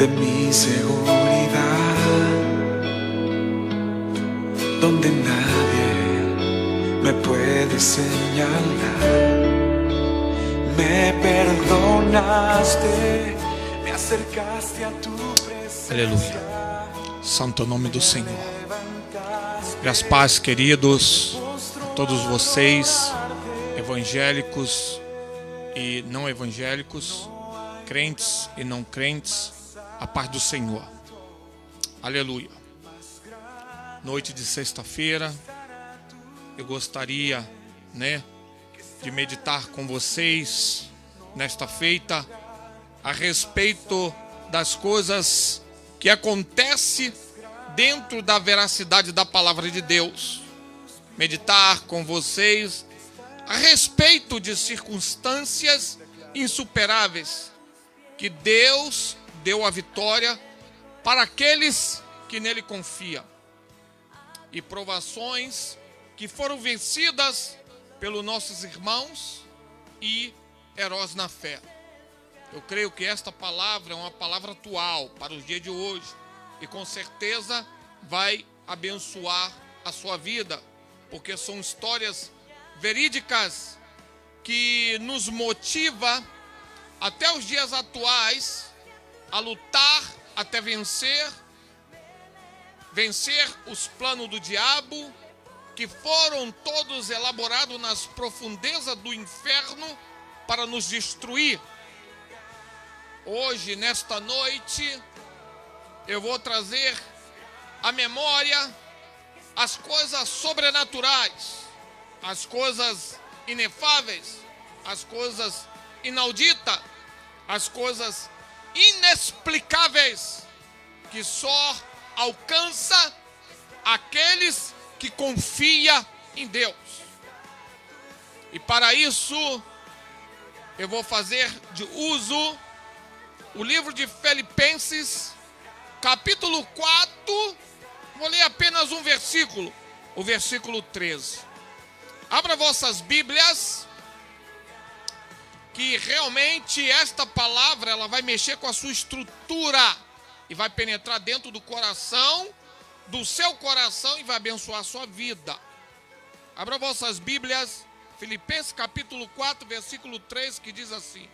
de mi seguridad, donde nadie me puede señalar. Me perdonaste, me acercaste a tu presencia. Aleluia. Santo nome do Senhor. Graças, paz, queridos, a todos vocês, evangélicos e não evangélicos, crentes e não crentes, a paz do Senhor. Aleluia. Noite de sexta-feira, eu gostaria, de meditar com vocês nesta feita a respeito das coisas que acontecem dentro da veracidade da palavra de Deus. Meditar com vocês a respeito de circunstâncias insuperáveis que Deus deu a vitória para aqueles que nele confiam, e provações que foram vencidas pelos nossos irmãos e heróis na fé. Eu creio que esta palavra é uma palavra atual para os dias de hoje e com certeza vai abençoar a sua vida, porque são histórias verídicas que nos motiva até os dias atuais a lutar até vencer os planos do diabo, que foram todos elaborados nas profundezas do inferno para nos destruir. Hoje, nesta noite, eu vou trazer à memória as coisas sobrenaturais, as coisas inefáveis, as coisas inauditas, as coisas inexplicáveis que só alcança aqueles que confia em Deus. E para isso eu vou fazer de uso o livro de Filipenses, capítulo 4, vou ler apenas um versículo, o versículo 13. Abra vossas Bíblias, que realmente esta palavra ela vai mexer com a sua estrutura e vai penetrar dentro do coração, do seu coração, e vai abençoar a sua vida. Abra vossas Bíblias, Filipenses capítulo 4, versículo 3, que diz assim: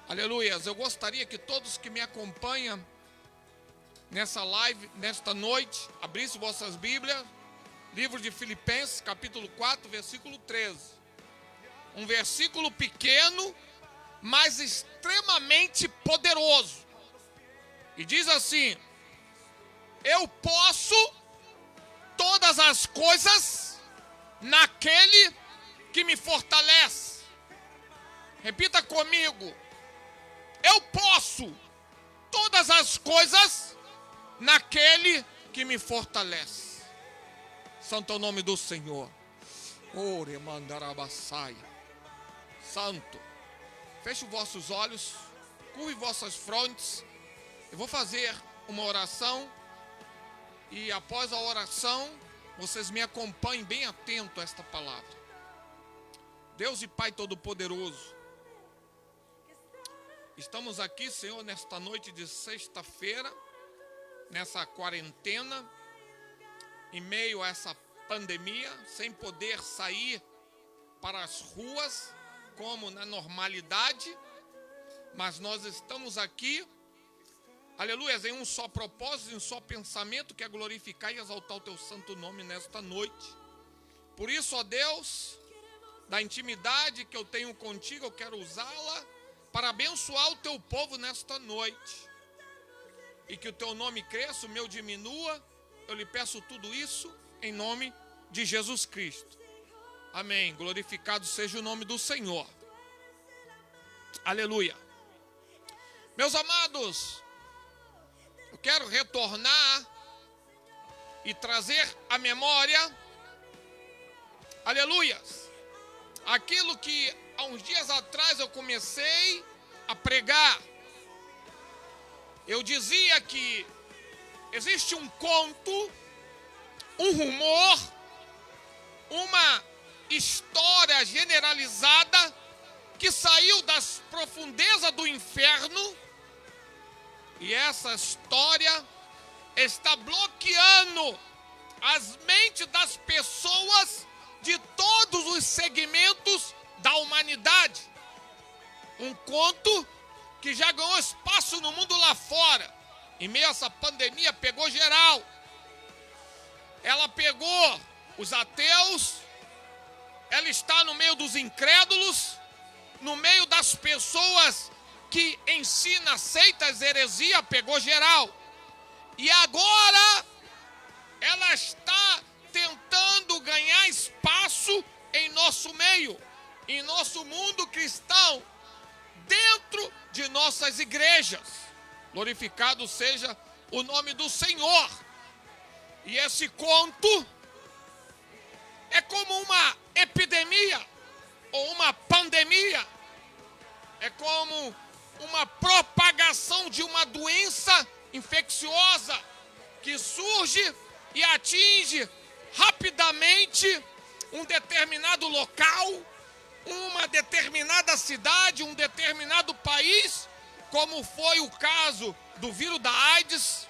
aleluias. Eu gostaria que todos que me acompanham nessa live, nesta noite, abrissem vossas Bíblias, livro de Filipenses capítulo 4, versículo 13. Um versículo pequeno, mas extremamente poderoso. E diz assim: eu posso todas as coisas naquele que me fortalece. Repita comigo: eu posso todas as coisas naquele que me fortalece. Santo é o nome do Senhor. Ore mandarabaçaia. Santo. Feche os vossos olhos, curve vossas frontes. Eu vou fazer uma oração e após a oração vocês me acompanhem bem atento a esta palavra. Deus e Pai Todo-Poderoso, estamos aqui, Senhor, nesta noite de sexta-feira, nessa quarentena, em meio a essa pandemia, sem poder sair para as ruas como na normalidade, mas nós estamos aqui, aleluia, em um só propósito, em um só pensamento, que é glorificar e exaltar o teu santo nome nesta noite. Por isso, ó Deus, da intimidade que eu tenho contigo, eu quero usá-la para abençoar o teu povo nesta noite. E que o teu nome cresça, o meu diminua. Eu lhe peço tudo isso em nome de Jesus Cristo. Amém. Glorificado seja o nome do Senhor. Aleluia. Meus amados, eu quero retornar e trazer à memória, aleluias, aquilo que há uns dias atrás eu comecei a pregar. Eu dizia que existe um conto, um rumor, uma história generalizada que saiu das profundezas do inferno E essa história está bloqueando as mentes das pessoas de todos os segmentos da humanidade. Um conto que já ganhou espaço no mundo lá fora. Em meio a essa pandemia, pegou geral. Ela pegou os ateus, ela está no meio dos incrédulos, no meio das pessoas que ensinam seitas, heresia, pegou geral. E agora ela está tentando ganhar espaço em nosso meio, em nosso mundo cristão, dentro de nossas igrejas. Glorificado seja o nome do Senhor. E esse conto é como uma epidemia ou uma pandemia. É como uma propagação de uma doença infecciosa que surge e atinge rapidamente um determinado local, uma determinada cidade, um determinado país, como foi o caso do vírus da AIDS,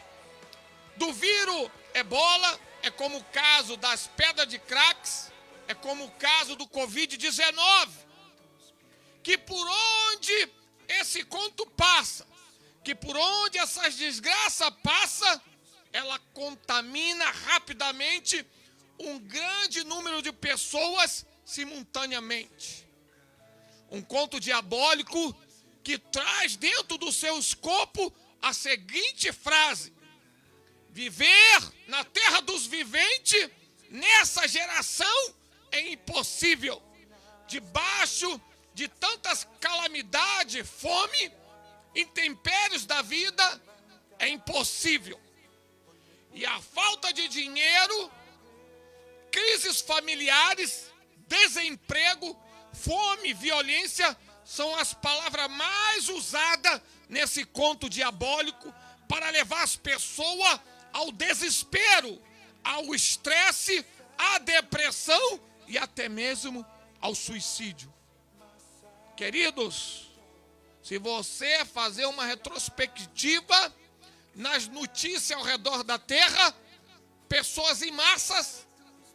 do vírus Ebola, é como o caso das pedras de cracks, é como o caso do Covid-19, que por onde esse conto passa, que por onde essas desgraças passam, ela contamina rapidamente um grande número de pessoas simultaneamente. Um conto diabólico que traz dentro do seu escopo a seguinte frase: viver na terra dos viventes, nessa geração, é impossível. Debaixo de tantas calamidades, fome, intempéries da vida, é impossível. E a falta de dinheiro, crises familiares, desemprego, fome, violência, são as palavras mais usadas nesse conto diabólico para levar as pessoas ao desespero, ao estresse, à depressão e até mesmo ao suicídio. Queridos, se você fazer uma retrospectiva nas notícias ao redor da terra, pessoas em massas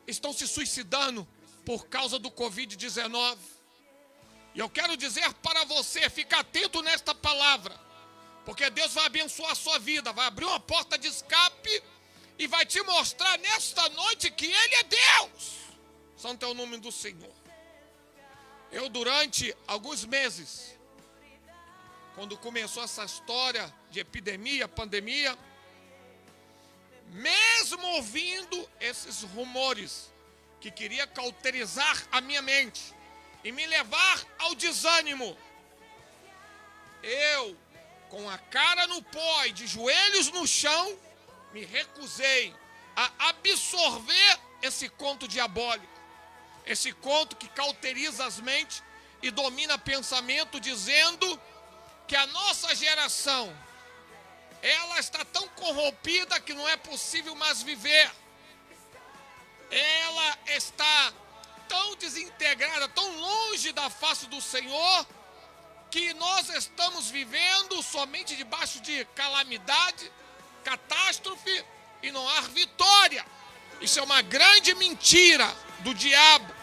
estão se suicidando por causa do Covid-19. E eu quero dizer para você, fica atento nesta palavra, porque Deus vai abençoar a sua vida, vai abrir uma porta de escape e vai te mostrar nesta noite que Ele é Deus. Santo é o nome do Senhor. Eu, durante alguns meses, quando começou essa história de epidemia, pandemia, mesmo ouvindo esses rumores que queria cauterizar a minha mente e me levar ao desânimo, eu, com a cara no pó e de joelhos no chão, me recusei a absorver esse conto diabólico, esse conto que cauteriza as mentes e domina pensamento, dizendo que a nossa geração, ela está tão corrompida que não é possível mais viver. Ela está tão desintegrada, tão longe da face do Senhor, que nós estamos vivendo somente debaixo de calamidade, catástrofe, e não há vitória. Isso é uma grande mentira do diabo.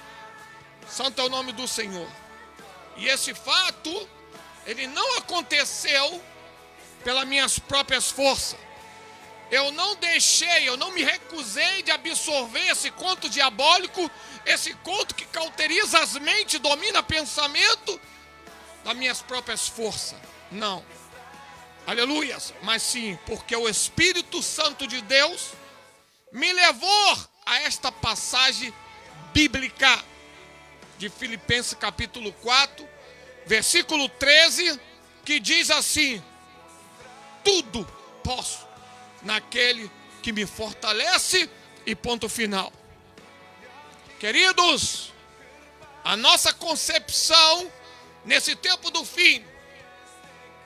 Santo é o nome do Senhor. E esse fato, ele não aconteceu pelas minhas próprias forças. Eu não deixei, eu não me recusei de absorver esse conto diabólico, esse conto que cauteriza as mentes, domina pensamento, das minhas próprias forças. Não. Aleluias. Mas sim, porque o Espírito Santo de Deus me levou a esta passagem bíblica de Filipenses capítulo 4, versículo 13, que diz assim: tudo posso naquele que me fortalece, e ponto final. Queridos, a nossa concepção nesse tempo do fim,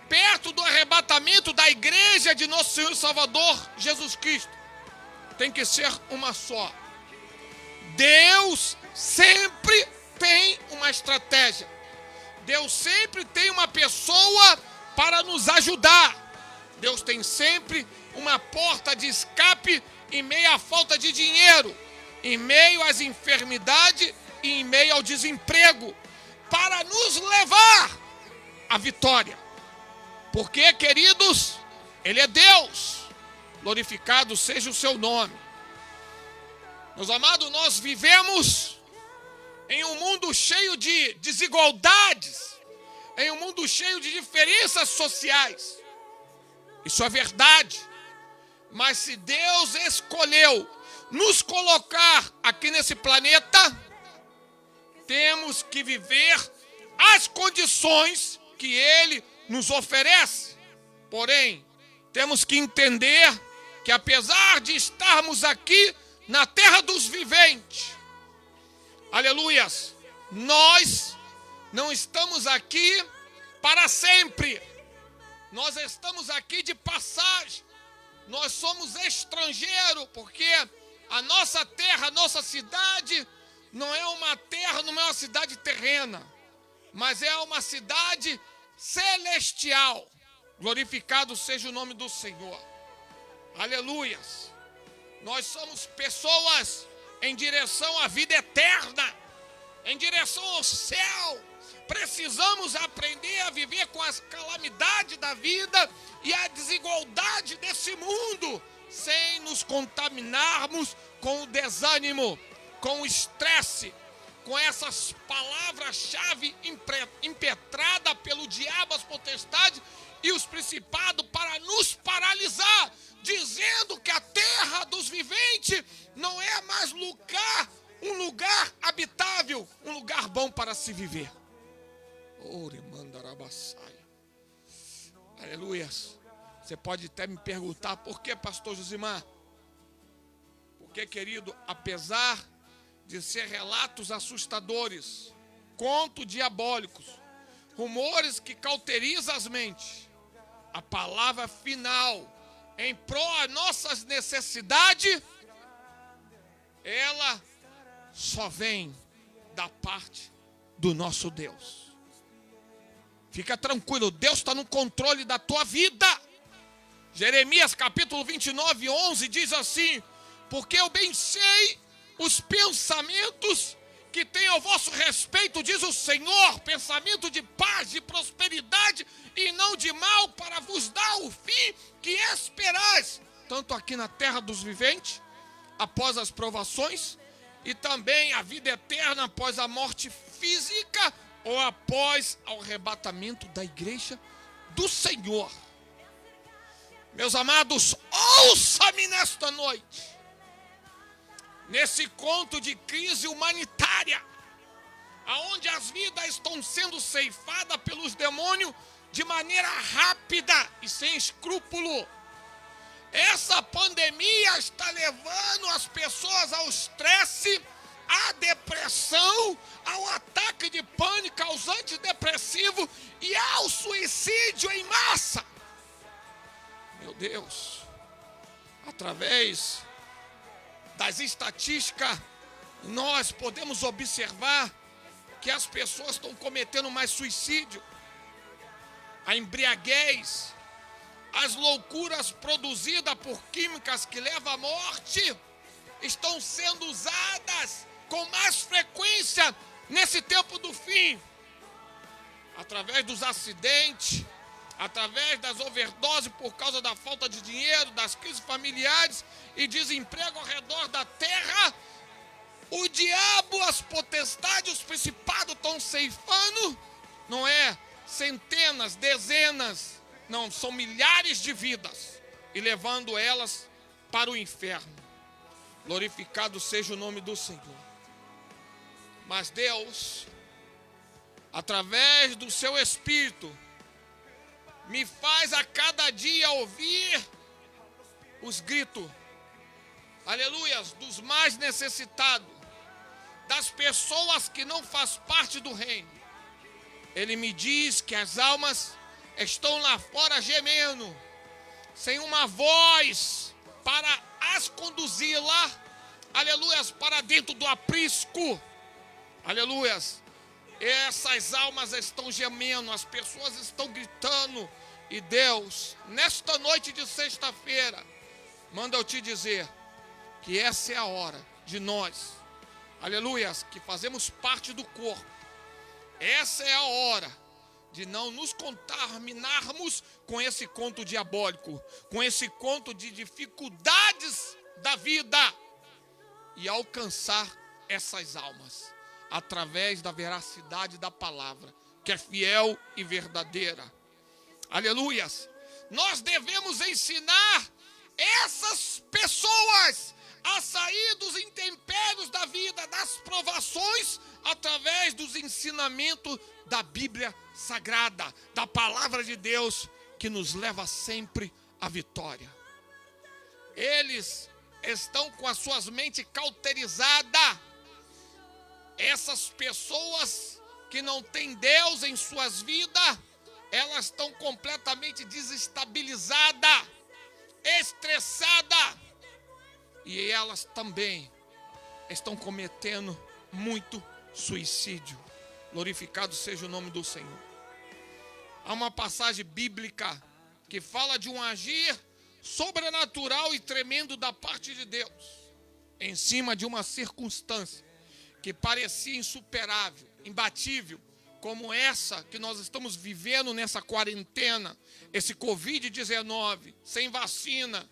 perto do arrebatamento da igreja de nosso Senhor e Salvador Jesus Cristo, tem que ser uma só. Deus sempre tem uma estratégia. Deus sempre tem uma pessoa para nos ajudar. Deus tem sempre uma porta de escape em meio à falta de dinheiro, em meio às enfermidades e em meio ao desemprego, para nos levar à vitória. Porque, queridos, Ele é Deus, glorificado seja o seu nome. Meus amados, nós vivemos em um mundo cheio de desigualdades, em um mundo cheio de diferenças sociais. Isso é verdade. Mas se Deus escolheu nos colocar aqui nesse planeta, temos que viver as condições que Ele nos oferece. Porém, temos que entender que apesar de estarmos aqui na terra dos viventes, aleluias, nós não estamos aqui para sempre. Nós estamos aqui de passagem. Nós somos estrangeiros, porque a nossa terra, a nossa cidade, não é uma terra, não é uma cidade terrena, mas é uma cidade celestial. Glorificado seja o nome do Senhor. Aleluias. Nós somos pessoas em direção à vida eterna, em direção ao céu. Precisamos aprender a viver com as calamidades da vida e a desigualdade desse mundo, sem nos contaminarmos com o desânimo, com o estresse, com essas palavras-chave impetradas pelo diabo, as potestades e os principados para nos paralisar, dizendo que a terra dos viventes não é mais um lugar habitável, um lugar bom para se viver. Aleluia. Você pode até me perguntar, por que, pastor Josimar? Porque, querido, apesar de ser relatos assustadores, contos diabólicos, rumores que cauterizam as mentes, a palavra final em prol das nossas necessidades, ela só vem da parte do nosso Deus. Fica tranquilo, Deus está no controle da tua vida. Jeremias capítulo 29, 11 diz assim: porque eu bem sei os pensamentos que tenho ao vosso respeito, diz o Senhor, pensamento de paz, de prosperidade e não de mal, para vos dar o fim que esperais, tanto aqui na terra dos viventes, após as provações, e também a vida eterna após a morte física, ou após o arrebatamento da igreja do Senhor. Meus amados, ouça-me nesta noite, nesse conto de crise humanitária, aonde as vidas estão sendo ceifadas pelos demônios de maneira rápida e sem escrúpulo. Essa pandemia está levando as pessoas ao estresse, à depressão, ao ataque de pânico, aos antidepressivos e ao suicídio em massa. Meu Deus, através das estatísticas, nós podemos observar que as pessoas estão cometendo mais suicídio, a embriaguez, as loucuras produzidas por químicas que levam à morte, estão sendo usadas com mais frequência nesse tempo do fim, através dos acidentes, através das overdoses por causa da falta de dinheiro, das crises familiares e desemprego ao redor da terra. O diabo, as potestades, os principados estão ceifando, não é centenas, dezenas, não, são milhares de vidas e levando elas para o inferno. Glorificado seja o nome do Senhor. Mas Deus, através do seu Espírito, me faz a cada dia ouvir os gritos, aleluias, dos mais necessitados, das pessoas que não fazem parte do reino. Ele me diz que as almas estão lá fora gemendo, sem uma voz para as conduzir lá, aleluias, para dentro do aprisco, aleluias. Essas almas estão gemendo, as pessoas estão gritando, E Deus, nesta noite de sexta-feira, manda eu te dizer que essa é a hora de nós, aleluias, que fazemos parte do corpo. Essa é a hora de não nos contaminarmos com esse conto diabólico, com esse conto de dificuldades da vida, e alcançar essas almas através da veracidade da palavra, que é fiel e verdadeira. Aleluias. Nós devemos ensinar essas pessoas a sair dos intempéries da vida, das provações, através dos ensinamentos da Bíblia Sagrada, da palavra de Deus, que nos leva sempre à vitória. Eles estão com as suas mentes cauterizadas. Essas pessoas que não têm Deus em suas vidas, elas estão completamente desestabilizadas, estressadas, e elas também estão cometendo muito suicídio. Glorificado seja o nome do Senhor. Há uma passagem bíblica que fala de um agir sobrenatural e tremendo da parte de Deus, em cima de uma circunstância que parecia insuperável, imbatível, como essa que nós estamos vivendo nessa quarentena, esse Covid-19, sem vacina,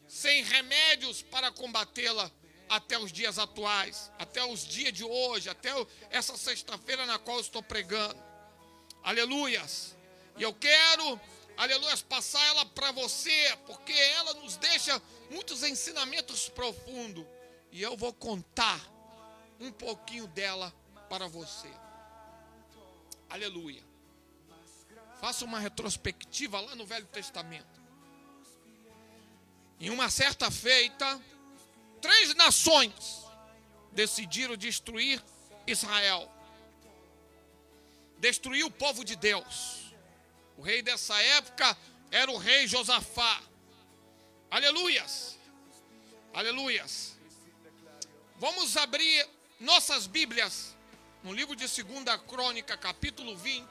sem remédios para combatê-la até os dias atuais, até os dias de hoje, até essa sexta-feira na qual eu estou pregando. Aleluias. E eu quero, aleluias, passar ela para você, porque ela nos deixa muitos ensinamentos profundos. E eu vou contar um pouquinho dela para você. Aleluia. Faça uma retrospectiva lá no Velho Testamento. Em uma certa feita, 3 nações decidiram destruir Israel. Destruir o povo de Deus. O rei dessa época era o rei Josafá. Aleluias. Aleluias. Vamos abrir nossas Bíblias no livro de 2 Crônica, capítulo 20.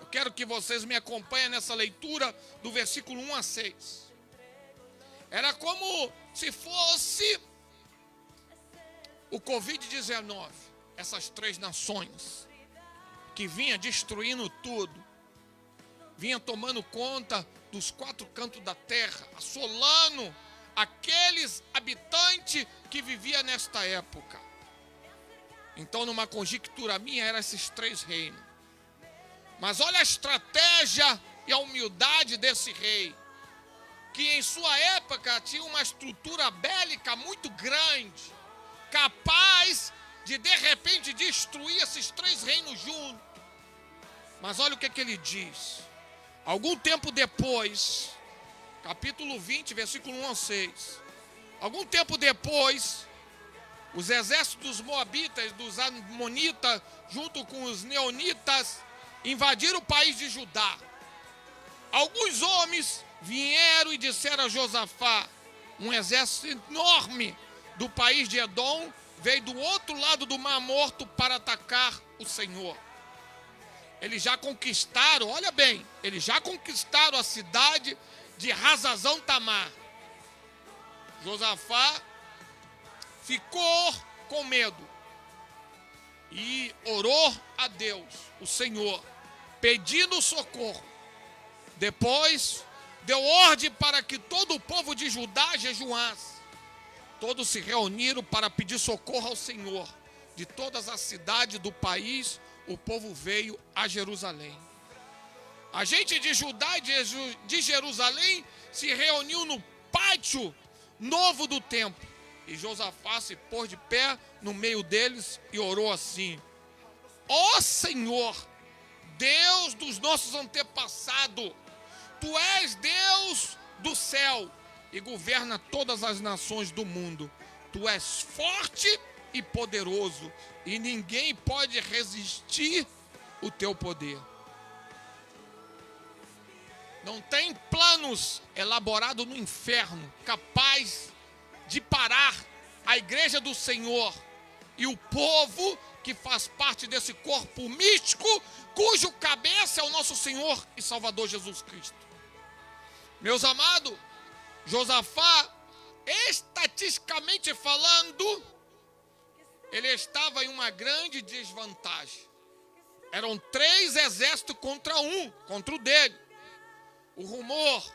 Eu quero que vocês me acompanhem nessa leitura do versículo 1 a 6. Era como se fosse o Covid-19, essas 3 nações que vinha destruindo tudo, vinha tomando conta dos 4 cantos da terra, assolando aqueles habitantes que viviam nesta época. Então, numa conjectura minha, eram esses 3 reinos. Mas olha a estratégia e a humildade desse rei, que em sua época tinha uma estrutura bélica muito grande, capaz de repente destruir esses 3 reinos juntos. Mas olha o que ele diz. Algum tempo depois, capítulo 20, versículo 1 a 6. Algum tempo depois, os exércitos dos moabitas, dos amonitas, junto com os neonitas, invadiram o país de Judá. Alguns homens vieram e disseram a Josafá: um exército enorme do país de Edom veio do outro lado do Mar Morto para atacar o Senhor. Eles já conquistaram, olha bem, eles já conquistaram a cidade de Hazazão Tamar. Josafá ficou com medo e orou a Deus, o Senhor, pedindo socorro. Depois deu ordem para que todo o povo de Judá jejuasse. Todos se reuniram para pedir socorro ao Senhor. De todas as cidades do país, o povo veio a Jerusalém. A gente de Judá e de Jerusalém se reuniu no pátio novo do templo. E Josafá se pôs de pé no meio deles e orou assim: ó Senhor, Deus dos nossos antepassados, Tu és Deus do céu e governa todas as nações do mundo. Tu és forte e poderoso, e ninguém pode resistir o teu poder. Não tem planos elaborados no inferno capaz de parar a igreja do Senhor e o povo que faz parte desse corpo místico, cujo cabeça é o nosso Senhor e Salvador Jesus Cristo. Meus amados, Josafá, estatisticamente falando, ele estava em uma grande desvantagem. Eram 3 exércitos contra o dele. O rumor,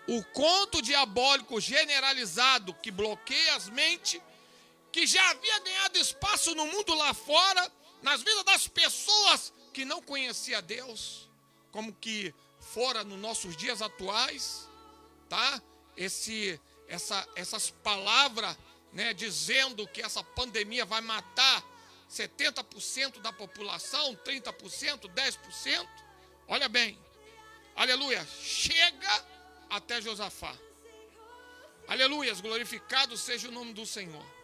o conto diabólico generalizado que bloqueia as mentes, que já havia ganhado espaço no mundo lá fora, nas vidas das pessoas que não conheciam Deus, como que fora nos nossos dias atuais, tá? Essas palavras, né, dizendo que essa pandemia vai matar 70% da população, 30%, 10%. Olha bem, aleluia, chega até Josafá. Aleluia, glorificado seja o nome do Senhor.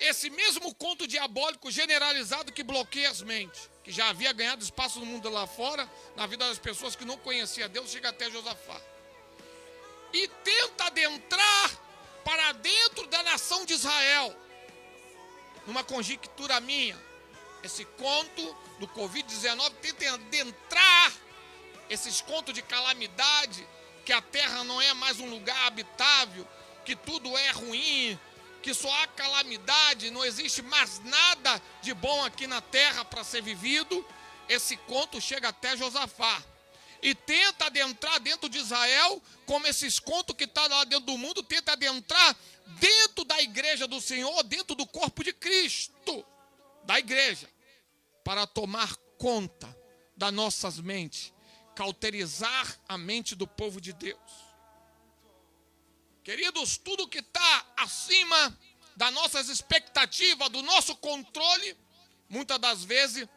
Esse mesmo conto diabólico generalizado que bloqueia as mentes, que já havia ganhado espaço no mundo lá fora, na vida das pessoas que não conheciam Deus, chega até Josafá. E tenta adentrar para dentro da nação de Israel. Numa conjectura minha, esse conto do Covid-19 tenta adentrar esses contos de calamidade, que a terra não é mais um lugar habitável, que tudo é ruim, que só há calamidade, não existe mais nada de bom aqui na terra para ser vivido. Esse conto chega até Josafá e tenta adentrar dentro de Israel, como esses contos que estão lá dentro do mundo, tenta adentrar dentro da igreja do Senhor, dentro do corpo de Cristo, da igreja, para tomar conta das nossas mentes, cauterizar a mente do povo de Deus. Queridos, tudo que está acima das nossas expectativas, do nosso controle, muitas das vezes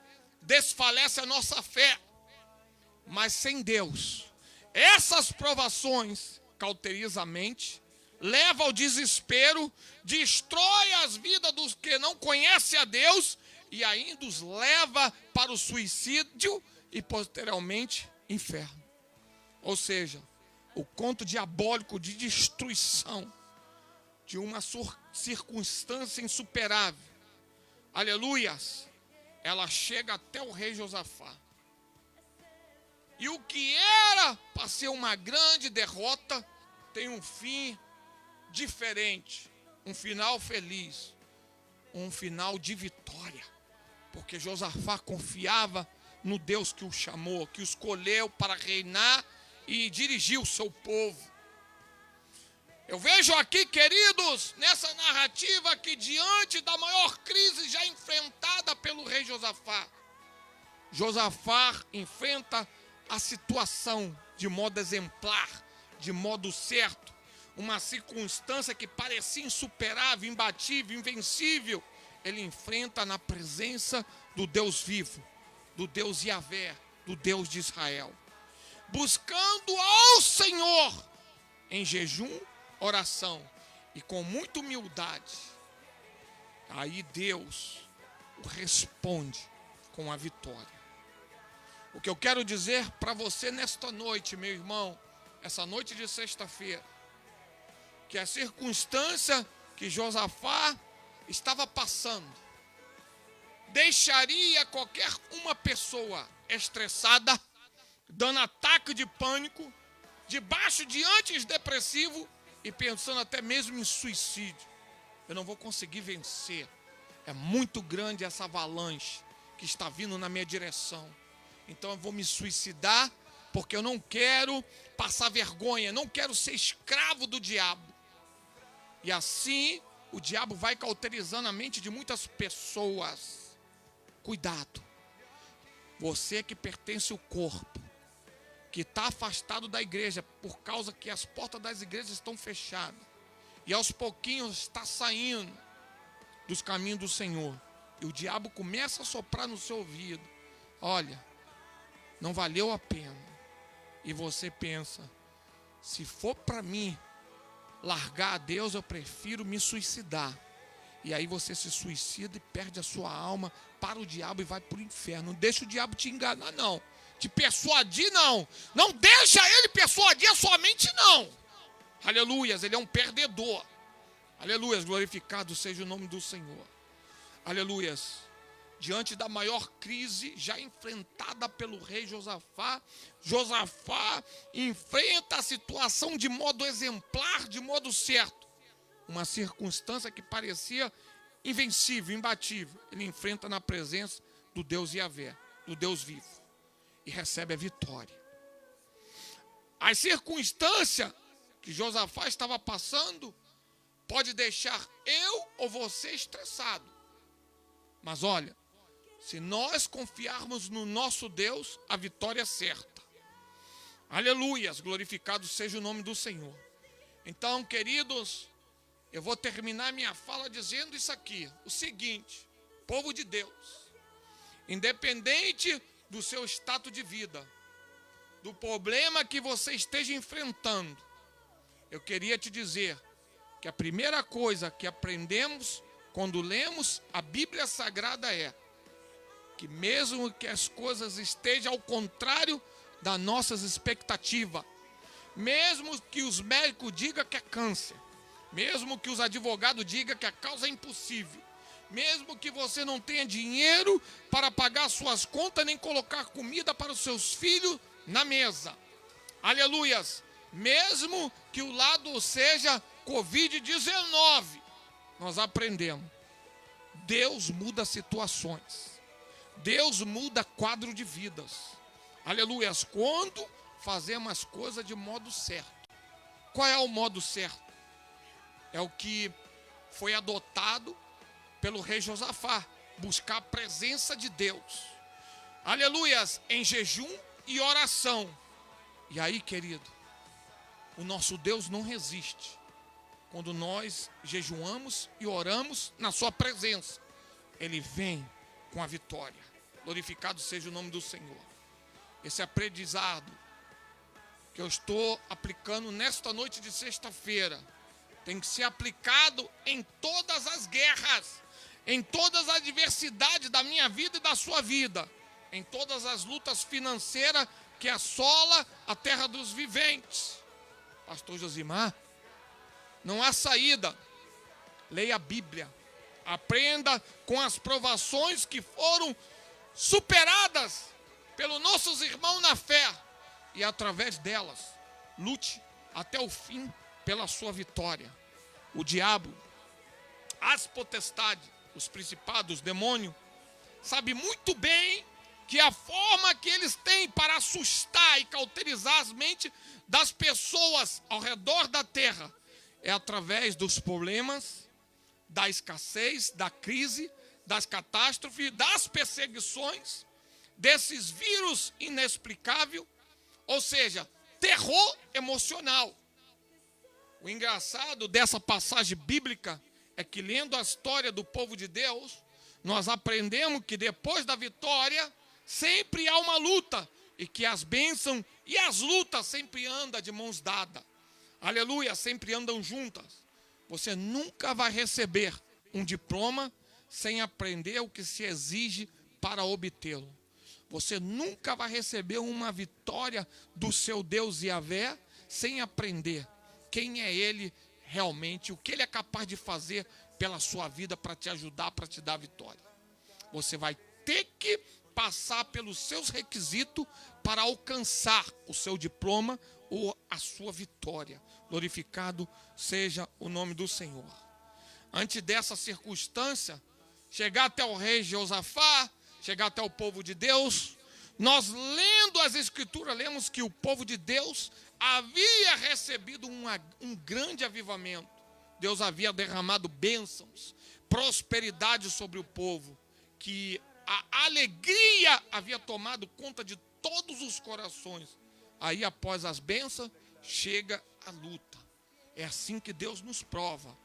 desfalece a nossa fé. Mas sem Deus, essas provações cauterizam a mente, leva ao desespero, destrói as vidas dos que não conhecem a Deus e ainda os leva para o suicídio e posteriormente inferno. Ou seja, o conto diabólico de destruição de uma circunstância insuperável, aleluias, ela chega até o rei Josafá. E o que era para ser uma grande derrota tem um fim diferente, um final feliz, um final de vitória, porque Josafá confiava no Deus que o chamou, que o escolheu para reinar e dirigir o seu povo. Eu vejo aqui, queridos, nessa narrativa que diante da maior crise já enfrentada pelo rei Josafá, Josafá enfrenta a situação de modo exemplar, de modo certo, uma circunstância que parecia insuperável, imbatível, invencível, ele enfrenta na presença do Deus vivo, do Deus Yahvé, do Deus de Israel, buscando ao Senhor em jejum, oração e com muita humildade. Aí Deus o responde com a vitória. O que eu quero dizer para você nesta noite, meu irmão, essa noite de sexta-feira, que a circunstância que Josafá estava passando deixaria qualquer uma pessoa estressada, dando ataque de pânico, debaixo de antidepressivo e pensando até mesmo em suicídio. Eu não vou conseguir vencer. É muito grande essa avalanche que está vindo na minha direção. Então eu vou me suicidar porque eu não quero passar vergonha, não quero ser escravo do diabo. E assim o diabo vai cauterizando a mente de muitas pessoas. Cuidado. Você que pertence ao corpo, que está afastado da igreja por causa que as portas das igrejas estão fechadas e aos pouquinhos está saindo dos caminhos do Senhor, e o diabo começa a soprar no seu ouvido: olha, não valeu a pena. E você pensa: se for para mim largar a Deus, eu prefiro me suicidar. E aí você se suicida e perde a sua alma para o diabo e vai para o inferno. Não deixa o diabo te enganar, não. Te persuadir, não. Não deixa ele persuadir a sua mente, não. Aleluias, ele é um perdedor. Aleluias, glorificado seja o nome do Senhor. aleluias, diante da maior crise já enfrentada pelo rei Josafá, Josafá enfrenta a situação de modo exemplar, de modo certo. Uma circunstância que parecia invencível, imbatível, ele enfrenta na presença do Deus Yahvé, do Deus vivo, e recebe a vitória. A circunstância que Josafá estava passando pode deixar eu ou você estressado. Mas olha, se nós confiarmos no nosso Deus, a vitória é certa. Aleluias, glorificado seja o nome do Senhor. Então, queridos, eu vou terminar minha fala dizendo isso aqui, o seguinte: povo de Deus, independente do seu estado de vida, do problema que você esteja enfrentando, eu queria te dizer que a primeira coisa que aprendemos quando lemos a Bíblia Sagrada é que mesmo que as coisas estejam ao contrário das nossas expectativas, mesmo que os médicos digam que é câncer, mesmo que os advogados digam que a causa é impossível, mesmo que você não tenha dinheiro para pagar suas contas nem colocar comida para os seus filhos na mesa, aleluias, mesmo que o lado seja Covid-19, nós aprendemos, Deus muda situações, Deus muda quadro de vidas, aleluias, quando fazemos as coisas de modo certo. Qual é o modo certo? É o que foi adotado pelo rei Josafá, buscar a presença de Deus, aleluias, em jejum e oração. E aí, querido, o nosso Deus não resiste quando nós jejuamos e oramos na sua presença. Ele vem com a vitória. Glorificado seja o nome do Senhor. Esse aprendizado que eu estou aplicando nesta noite de sexta-feira tem que ser aplicado em todas as guerras, em todas as adversidades da minha vida e da sua vida, em todas as lutas financeiras que assola a terra dos viventes. Pastor Josimar, não há saída. Leia a Bíblia, aprenda com as provações que foram superadas pelos nossos irmãos na fé, e através delas, lute até o fim pela sua vitória. O diabo, as potestades, os principados, os demônios, sabe muito bem que a forma que eles têm para assustar e cauterizar as mentes das pessoas ao redor da terra é através dos problemas, da escassez, da crise, das catástrofes, das perseguições, desses vírus inexplicáveis, ou seja, terror emocional. O engraçado dessa passagem bíblica é que, lendo a história do povo de Deus, nós aprendemos que depois da vitória sempre há uma luta, e que as bênçãos e as lutas sempre andam de mãos dadas. Aleluia, sempre andam juntas. Você nunca vai receber um diploma sem aprender o que se exige para obtê-lo. Você nunca vai receber uma vitória do seu Deus Yahvé sem aprender quem é Ele realmente, o que Ele é capaz de fazer pela sua vida para te ajudar, para te dar vitória. Você vai ter que passar pelos seus requisitos para alcançar o seu diploma ou a sua vitória. Glorificado seja o nome do Senhor. Antes dessa circunstância, chegar até o rei Josafá, chegar até o povo de Deus, nós lendo as escrituras, lemos que o povo de Deus havia recebido um grande avivamento. Deus havia derramado bênçãos, prosperidade sobre o povo, que a alegria havia tomado conta de todos os corações. Aí, após as bênçãos, chega a luta. É assim que Deus nos prova.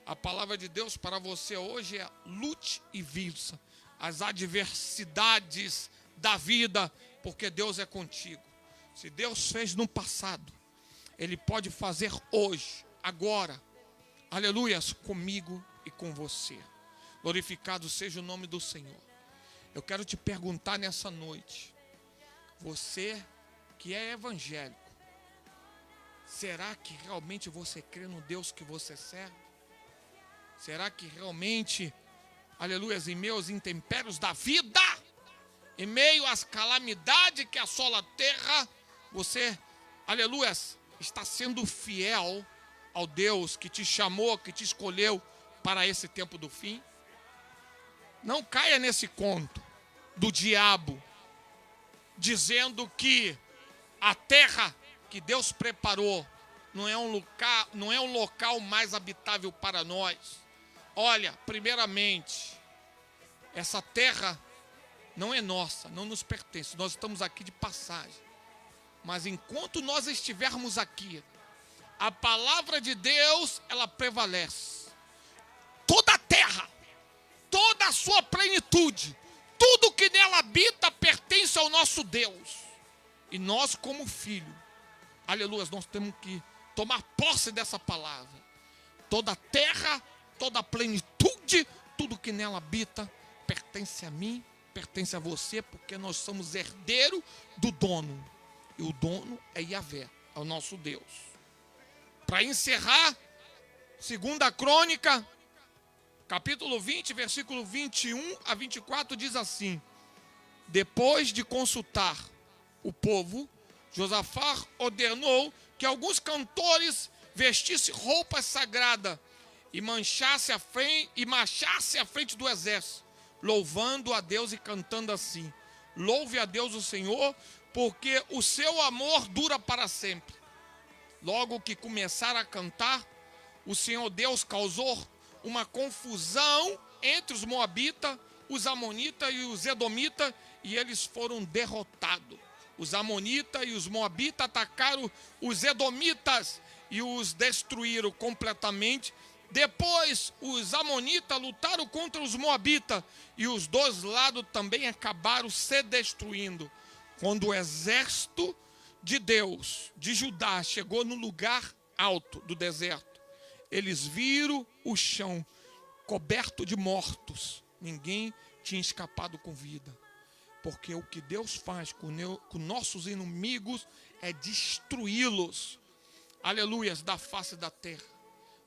A palavra de Deus para você hoje é: lute e vença as adversidades da vida, porque Deus é contigo. Se Deus fez no passado, Ele pode fazer hoje, agora, aleluias, comigo e com você. Glorificado seja o nome do Senhor. Eu quero te perguntar nessa noite, você que é evangélico, será que realmente você crê no Deus que você serve? Será que realmente aleluia, em meio aos intempérios da vida, em meio às calamidades que assolam a terra, você, aleluia, está sendo fiel ao Deus que te chamou, que te escolheu para esse tempo do fim. Não caia nesse conto do diabo, dizendo que a terra que Deus preparou não é um local mais habitável para nós. Olha, primeiramente, essa terra não é nossa, não nos pertence, nós estamos aqui de passagem. Mas enquanto nós estivermos aqui, a palavra de Deus, ela prevalece. Toda a terra, toda a sua plenitude, tudo que nela habita pertence ao nosso Deus. E nós, como filho, aleluia, nós temos que tomar posse dessa palavra. Toda a terra, toda a plenitude, tudo que nela habita, pertence a mim, pertence a você, porque nós somos herdeiros do dono. E o dono é Yahvé, é o nosso Deus. Para encerrar, 2 Crônica, capítulo 20, versículo 21 a 24, diz assim: depois de consultar o povo, Josafá ordenou que alguns cantores vestissem roupas sagradas e marchassem à frente do exército, louvando a Deus e cantando assim: louve a Deus o Senhor, porque o seu amor dura para sempre. Logo que começaram a cantar, o Senhor Deus causou uma confusão entre os moabitas, os amonitas e os edomitas, e eles foram derrotados. Os amonitas e os moabitas atacaram os edomitas e os destruíram completamente. Depois, os amonitas lutaram contra os moabitas e os dois lados também acabaram se destruindo. Quando o exército de Deus, de Judá, chegou no lugar alto do deserto, eles viram o chão coberto de mortos. Ninguém tinha escapado com vida. Porque o que Deus faz com nossos inimigos é destruí-los, aleluias, da face da terra.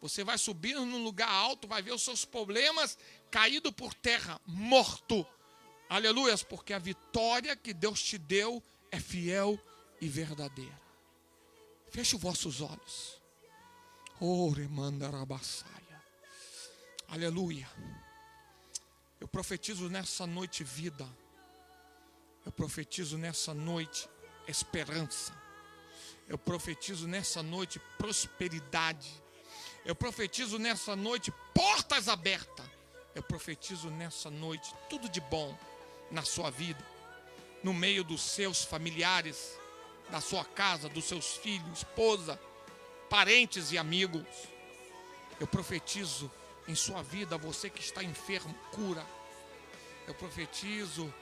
Você vai subir num lugar alto, vai ver os seus problemas caídos por terra, morto. Aleluias, porque a vitória que Deus te deu é fiel e verdadeira. Feche os vossos olhos. Aleluia. Eu profetizo nessa noite vida. Eu profetizo nessa noite esperança. Eu profetizo nessa noite prosperidade. Eu profetizo nessa noite portas abertas. Eu profetizo nessa noite tudo de bom na sua vida, no meio dos seus familiares, da sua casa, dos seus filhos, esposa, parentes e amigos. Eu profetizo em sua vida, você que está enfermo, cura. Eu profetizo,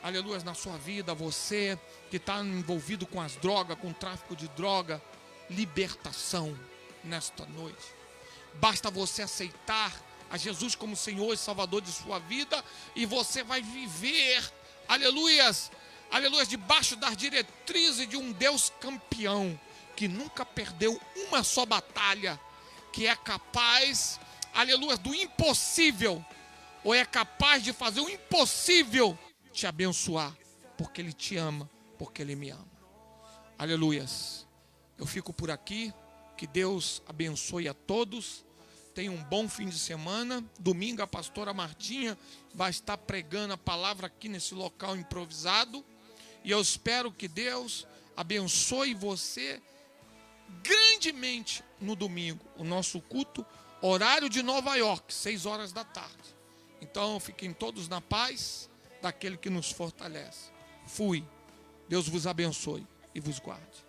aleluia, na sua vida, você que está envolvido com as drogas, com o tráfico de droga, libertação nesta noite. Basta você aceitar a Jesus como Senhor e Salvador de sua vida e você vai viver, aleluias, aleluias, debaixo das diretrizes de um Deus campeão, que nunca perdeu uma só batalha, que é capaz, aleluia, do impossível, ou é capaz de fazer o impossível te abençoar, porque Ele te ama, porque Ele me ama. Aleluias. Eu fico por aqui, que Deus abençoe a todos. Tenha um bom fim de semana. Domingo a pastora Martinha vai estar pregando a palavra aqui nesse local improvisado. E eu espero que Deus abençoe você grandemente no domingo. O nosso culto, horário de Nova York, 6 horas da tarde. Então fiquem todos na paz daquele que nos fortalece. Fui. Deus vos abençoe e vos guarde.